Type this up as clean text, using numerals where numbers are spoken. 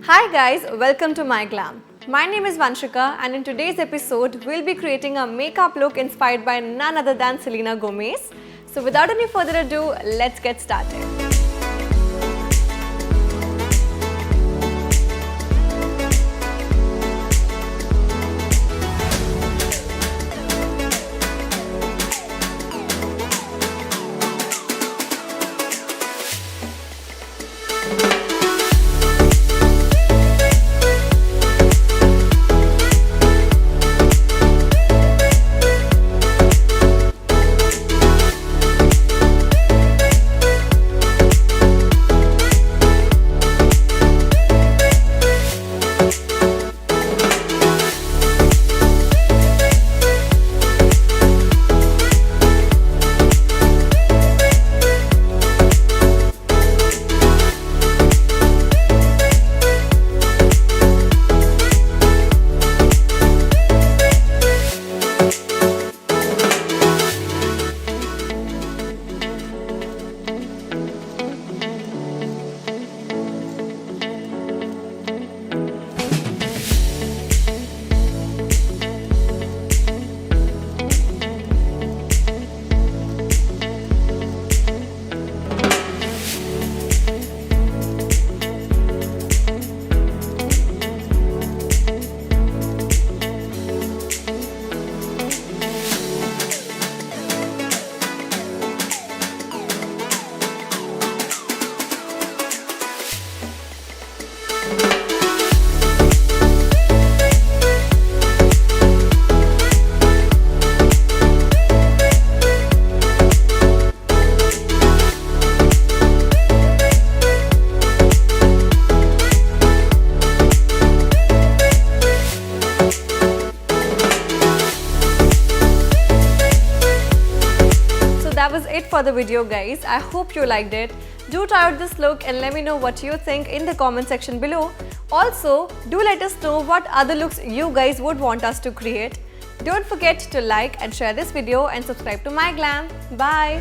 Hi guys, welcome to MyGlamm. My name is Vanshika and in today's episode, we'll be creating a makeup look inspired by none other than Selena Gomez. So without any further ado, let's get started. That was it for the video guys. I hope you liked it. Do try out this look and let me know what you think in the comment section below. Also, do let us know what other looks you guys would want us to create. Don't forget to like and share this video and subscribe to MyGlamm. Bye!